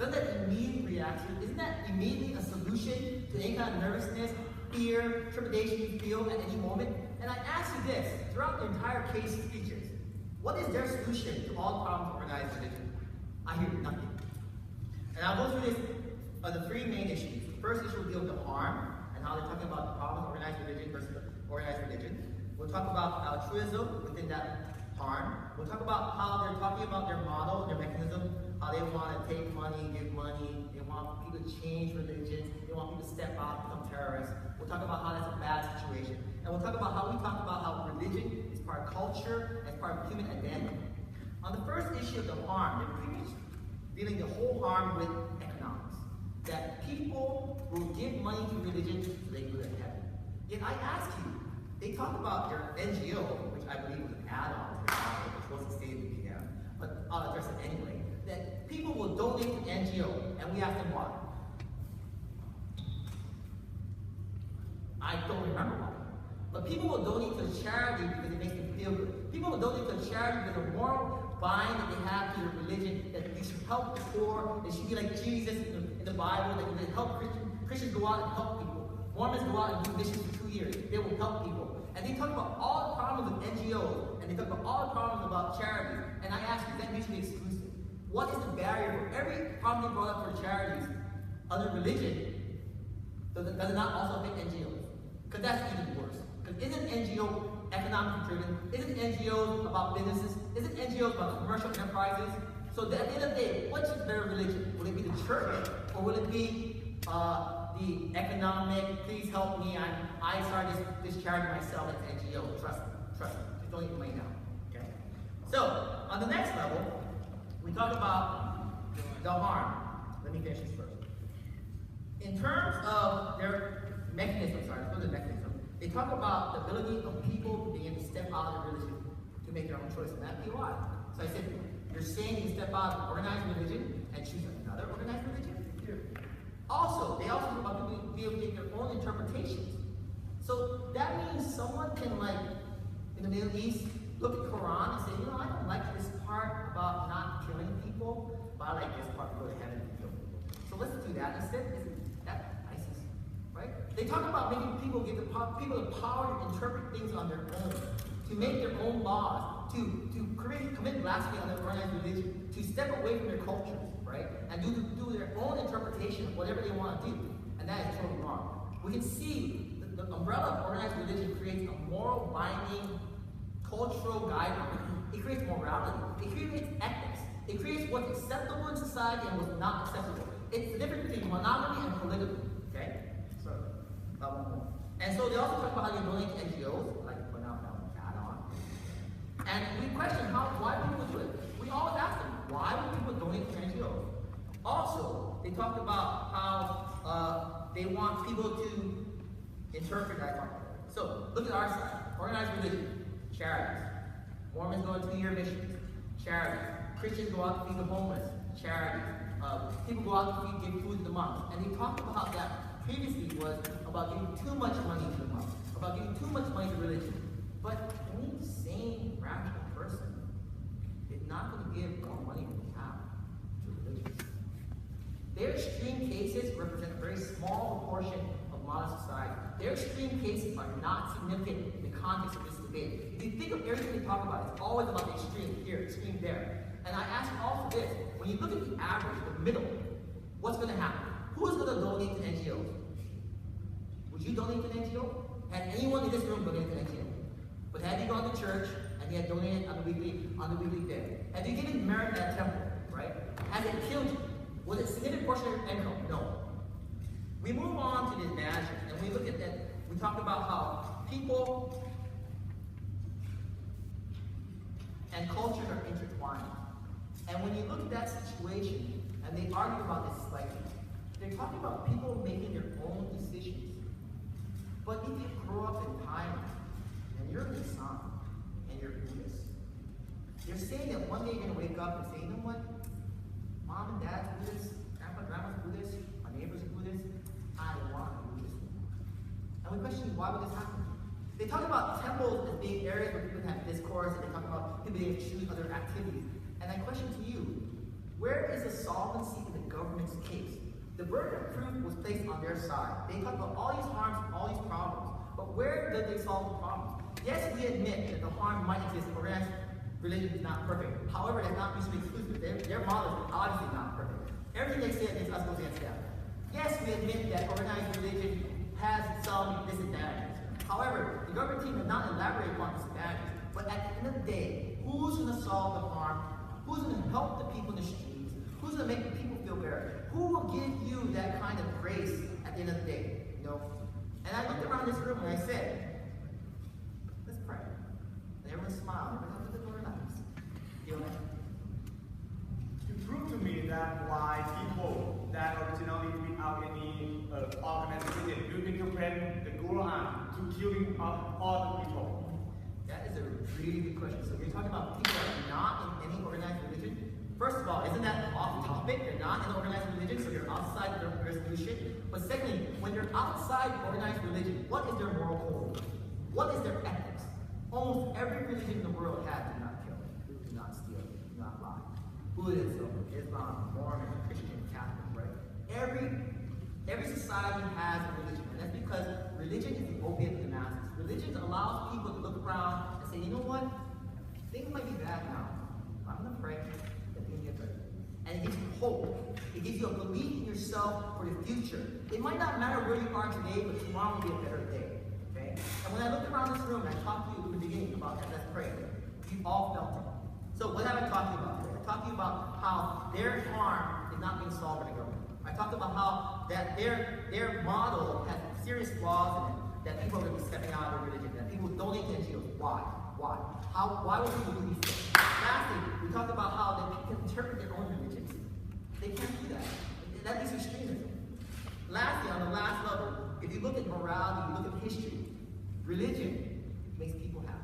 doesn't that immediately react to, isn't that immediately a solution to any kind of nervousness, fear, trepidation you feel at any moment? And I ask you this, throughout the entire case speeches, what is their solution to all problems of organized religion? I hear nothing. And I'll go through this, the three main issues. The first issue will deal with the harm, and how they're talking about the problems of organized religion versus organized religion. We'll talk about altruism within that harm. We'll talk about how they're talking about their model, their mechanism, how they want to take money, give money, they want people to change religions, they want people to step out and become terrorists. We'll talk about how that's a bad situation. And we'll talk about how we talk about how religion is part of culture and part of human identity. On the first issue of the harm, they're pretty much dealing the whole harm with economics. That people will give money to religion so they go to heaven. Yet I ask you, they talk about their NGO, which I believe was an add-on to their model, which wasn't stated in the PM, but I'll address it anyway, that people will donate to NGO, and we ask them why. I don't remember why. But people will donate to charity because it makes them feel good. People will donate to charity because the moral bind that they have to their religion, that they should help the poor, they should be like Jesus in the Bible, that they help Christians go out and help people. Mormons go out and do missions for 2 years. They will help people. And they talk about all the problems with NGOs, and they talk about all the problems about charities. And I ask you, is that mutually exclusive? What is the barrier for every problem they brought up for charities, other religion, does it not also affect NGOs? Because that's even worse. Because isn't NGO economically driven? Isn't NGOs about businesses? Isn't NGOs about commercial enterprises? So at the end of the day, which is better religion? Will it be the church, or will it be the economic, please help me, I started this charity myself as an NGO, trust me, just don't need money now, okay? So, on the next level, we talk about the harm. Let me finish this first. In terms of their mechanism, let's go to the mechanism, they talk about the ability of people to begin to step out of religion to make their own choice, and that'd be why. So I said, you're saying you step out of organized religion and choose another organized religion? Also, they also talk about people being able to make their own interpretations. So that means someone can, like, in the Middle East, look at the Quran and say, you know, I don't like this part about not killing people, but I like this part to go to heaven and kill people. So let's do that instead. Isn't that ISIS, right? They talk about making people give people the power to interpret things on their own, to make their own laws, to commit blasphemy on their organized religion, to step away from their cultures, right? And do their own interpretation of whatever they want to do. And that is totally wrong. We can see the umbrella of organized religion creates a moral binding cultural guideline. It creates morality. It creates ethics. It creates what's acceptable in society and what's not acceptable. It's the difference between monogamy and polygamy. Okay? So, and so they also talk about how you donate to NGOs. I like to point out now, add-on. And we question why people do it. We always ask them, why would people donate to NGOs? Also, they talked about how they want people to interpret that content. So, look at our side. Organized religion, charities. Mormons go on 2-year missions, charities. Christians go out to feed the homeless, charities. People go out to give food to the monks. And they talked about how that previously was about giving too much money to the monks, about giving too much money to religion. But any sane, rational person is not going to give more money than they have to religion. Their extreme cases represent a very small proportion of modern society. Their extreme cases are not significant in the context of this debate. If you think of everything we talk about, it's always about the extreme here, extreme there. And I ask you also this, when you look at the average, the middle, what's going to happen? Who is going to donate to NGOs? Would you donate to an NGO? Had anyone in this room donated to an NGO? But have you gone to church and you had donated on the weekly day? Have you given merit at a temple, right? Has it killed you? Was it a significant portion of your income? No. We move on to this magic, and we look at that. We talk about how people and cultures are intertwined. And when you look at that situation, and they argue about this slightly, they're talking about people making their own decisions. But if you grow up in Thailand, and you're an Islam, and you're Buddhist, you're saying that one day you're going to wake up and say, you know what? Mom and Dad's Buddhist, grandma's Buddhist, my neighbor's a Buddhist, I want to do this anymore. And we question, why would this happen? They talk about temples as being areas where people have discourse, and they talk about people being able to choose other activities. And I question to you, Where is the solvency in the government's case? The burden of proof was placed on their side. They talk about all these harms, all these problems. But where did they solve the problems? Yes, we admit that the harm might exist. Organized religion is not perfect. However, that's not mutually exclusive. Their model is obviously not perfect. Everything they say against us goes against them. Yes, we admit that organized religion has some disadvantages. However, the government team did not elaborate upon disadvantages. But at the end of the day, who's going to solve the harm? Who's going to help the people in the streets? Who's going to make the people feel better? Who will give you that kind of grace at the end of the day? You know? And I looked around this room and I said, let's pray. And everyone smiled. Everyone looked at the door nice. You know? You prove to me that why people that originally without any organization do interpret the Quran to killing all the people. That is a really good question. So you're talking about people that are not in any organized religion? First of all, isn't that off topic? You're not in organized religion, so you're outside the resolution. But secondly, when you're outside organized religion, what is their moral code? What is their ethics? Almost every religion in the world has do not kill, do not steal, do not lie. Buddhism, Islam, Mormon, Christian, Catholic, right? Every society has a religion, and that's because religion is the opiate of the masses. Religion allows people to look around and say, you know what? Things might be bad now. I'm going to pray that things get better. And it gives you hope. It gives you a belief in yourself for the future. It might not matter where you are today, but tomorrow will be a better day. Okay? And when I looked around this room, and I talked to you in the beginning about that, let's pray. You all felt it. So what am I talking about today? I'm talking about how their harm is not being solved by the government. I talked about how that their model has serious flaws in it, that people are going to be stepping out of their religion, that people donate to NGOs. Why? Why? Why would people do these things? Lastly, we talked about how they can interpret their own religions. They can't do that. That leads to extremism. Lastly, on the last level, if you look at morality, you look at history, religion makes people happy.